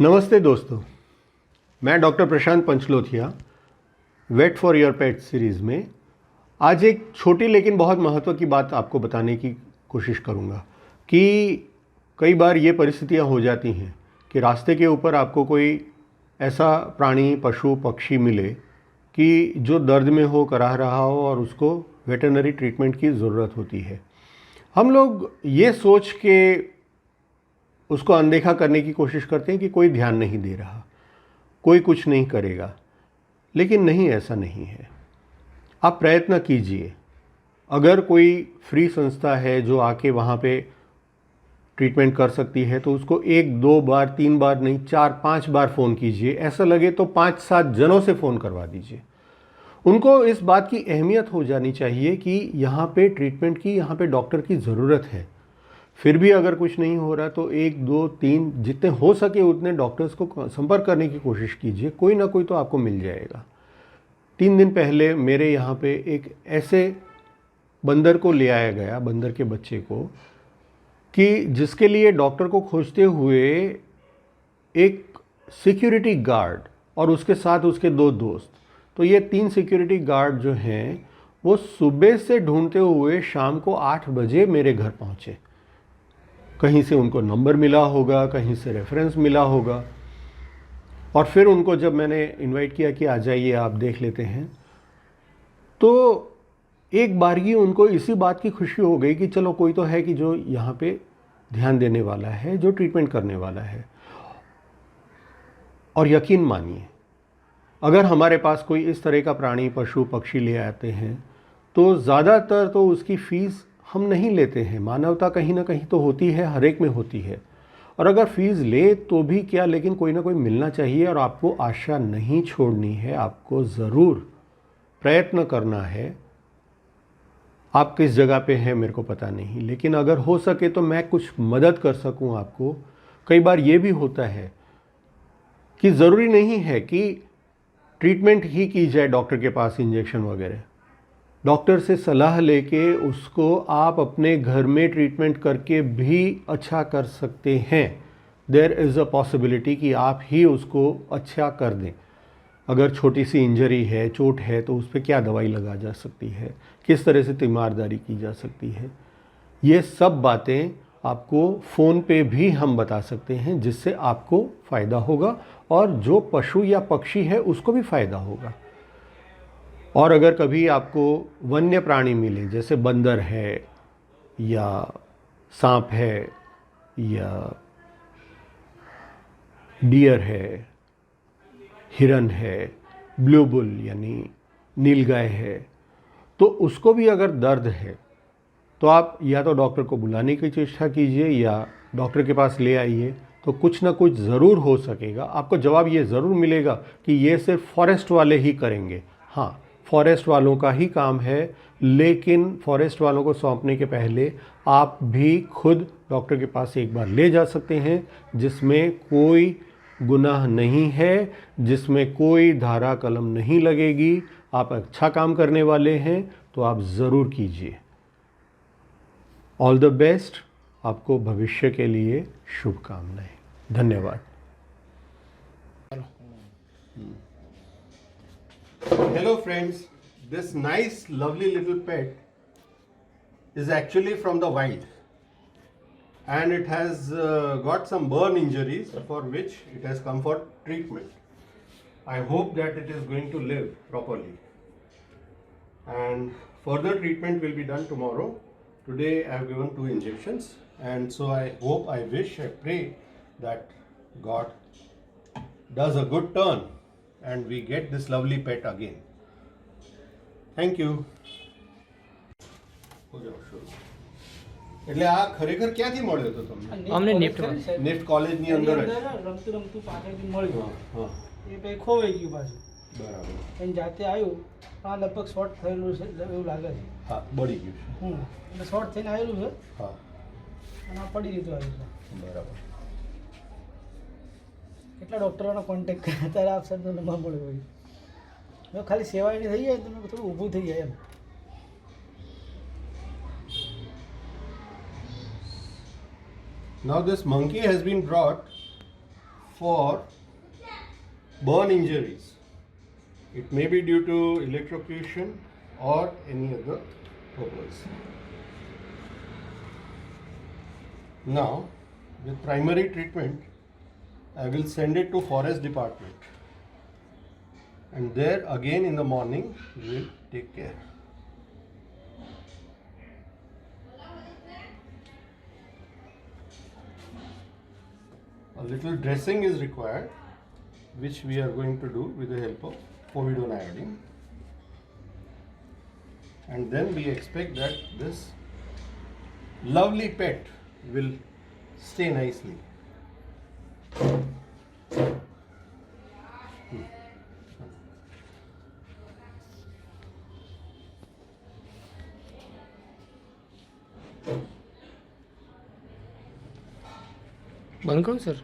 नमस्ते दोस्तों, मैं doctor Prashant Panchlothia vet for your pet series में आज एक छोटी लेकिन बहुत महत्व की बात आपको बताने की कोशिश करूंगा कि कई बार ये परिस्थितियां हो जाती हैं कि रास्ते के ऊपर आपको कोई ऐसा प्राणी, पशु, पक्षी मिले कि जो दर्द में हो, कराह रहा हो और उसको वेटरनरी ट्रीटमेंट की ज़रूरत होती है। हम लोग ये सोच के उसको अनदेखा करने की कोशिश करते हैं कि कोई ध्यान नहीं दे रहा, कोई कुछ नहीं करेगा, लेकिन नहीं, ऐसा नहीं है। आप प्रयत्न कीजिए। अगर कोई फ्री संस्था है जो आके वहाँ पे ट्रीटमेंट कर सकती है तो उसको 1-2 बार, 3 बार नहीं, 4-5 बार फ़ोन कीजिए। ऐसा लगे तो 5-7 जनों से फ़ोन करवा दीजिए। उनको इस बात की अहमियत हो जानी चाहिए कि यहाँ पे ट्रीटमेंट की, यहाँ पे डॉक्टर की ज़रूरत है। फिर भी अगर कुछ नहीं हो रहा तो 1-2-3 जितने हो सके उतने डॉक्टर्स को संपर्क करने की कोशिश कीजिए। कोई ना कोई तो आपको मिल जाएगा। 3 दिन पहले मेरे यहाँ पे एक ऐसे बंदर को ले आया गया, बंदर के बच्चे को, कि जिसके लिए डॉक्टर को खोजते हुए एक सिक्योरिटी गार्ड और उसके साथ उसके 2 दोस्त, तो ये 3 सिक्योरिटी गार्ड जो हैं वो सुबह से ढूंढते हुए शाम को 8 बजे मेरे घर पहुँचे। कहीं से उनको नंबर मिला होगा, कहीं से रेफरेंस मिला होगा, और फिर उनको जब मैंने इनवाइट किया कि आ जाइए आप देख लेते हैं, तो एक बारगी उनको इसी बात की खुशी हो गई कि चलो कोई तो है कि जो यहाँ पे ध्यान देने वाला है, जो ट्रीटमेंट करने वाला है। और यकीन मानिए, अगर हमारे पास कोई इस तरह का प्राणी, पशु, पक्षी ले आते हैं तो ज़्यादातर तो उसकी फ़ीस हम नहीं लेते हैं। मानवता कहीं ना कहीं तो होती है, हर एक में होती है। और अगर फ़ीस ले तो भी क्या, लेकिन कोई ना कोई मिलना चाहिए। और आपको आशा नहीं छोड़नी है, आपको ज़रूर प्रयत्न करना है। आप किस जगह पे हैं मेरे को पता नहीं, लेकिन अगर हो सके तो मैं कुछ मदद कर सकूं आपको। कई बार ये भी होता है कि ज़रूरी नहीं है कि ट्रीटमेंट ही की जाए डॉक्टर के पास, इंजेक्शन वगैरह। डॉक्टर से सलाह लेके उसको आप अपने घर में ट्रीटमेंट करके भी अच्छा कर सकते हैं। देयर इज़ अ पॉसिबिलिटी कि आप ही उसको अच्छा कर दें। अगर छोटी सी इंजरी है, चोट है, तो उस पर क्या दवाई लगा जा सकती है, किस तरह से तीमारदारी की जा सकती है, ये सब बातें आपको फ़ोन पे भी हम बता सकते हैं, जिससे आपको फ़ायदा होगा और जो पशु या पक्षी है उसको भी फ़ायदा होगा। और अगर कभी आपको वन्य प्राणी मिले, जैसे बंदर है या सांप है या डियर है, हिरन है, ब्लू बुल यानी नीलगाय है, तो उसको भी अगर दर्द है तो आप या तो डॉक्टर को बुलाने की चेष्टा कीजिए या डॉक्टर के पास ले आइए, तो कुछ ना कुछ ज़रूर हो सकेगा। आपको जवाब ये ज़रूर मिलेगा कि ये सिर्फ फॉरेस्ट वाले ही करेंगे। हाँ, फॉरेस्ट वालों का ही काम है, लेकिन फॉरेस्ट वालों को सौंपने के पहले आप भी खुद डॉक्टर के पास एक बार ले जा सकते हैं, जिसमें कोई गुनाह नहीं है, जिसमें कोई धारा कलम नहीं लगेगी। आप अच्छा काम करने वाले हैं तो आप ज़रूर कीजिए। ऑल द बेस्ट, आपको भविष्य के लिए शुभकामनाएं। धन्यवाद। Hello friends, this nice lovely little pet is actually from the wild, and it has got some burn injuries for which it has come for treatment. I hope that it is going to live properly, and further treatment will be done tomorrow. Today I have given 2 injections, and so I hope, I wish, I pray that God does a good turn and we get this lovely pet again. Thank you. એટલે આ ખરેખર ક્યાંથી મળ્યો હતો તમને? અમને NIFT નેફ્ટ કોલેજની અંદર જ? રમતું રમતું પાછળથી મળ્યું. હા, એ પછી ખોવાઈ ગયું પાછું. બરાબર. એને જાતે આવ્યું પણ આ લગભગ શોર્ટ થયેલું છે એવું લાગે છે. હા, બળી ગયું છે. એટલે શોર્ટ થઈને આવેલું છે હા, અને આ પડી દીધું આવ્યું છે. બરાબર. કેટલા ડૉક્ટરોનો કોન્ટેક્ટ કર્યા ત્યારે આપ સરનો નંબર મળ્યો હોય. મેં ખાલી સેવાની થઈ જાય તો મેં થોડું ઊભું થઈ જાય એમ. Now this monkey has been brought for burn injuries. It may be due to electrocution or any other purpose. Now, with primary treatment, I will send it to forest department, and there again in the morning we will take care. A little dressing is required, which we are going to do with the help of povidone iodine, and then we expect that this lovely pet will stay nicely. बंद करो sir.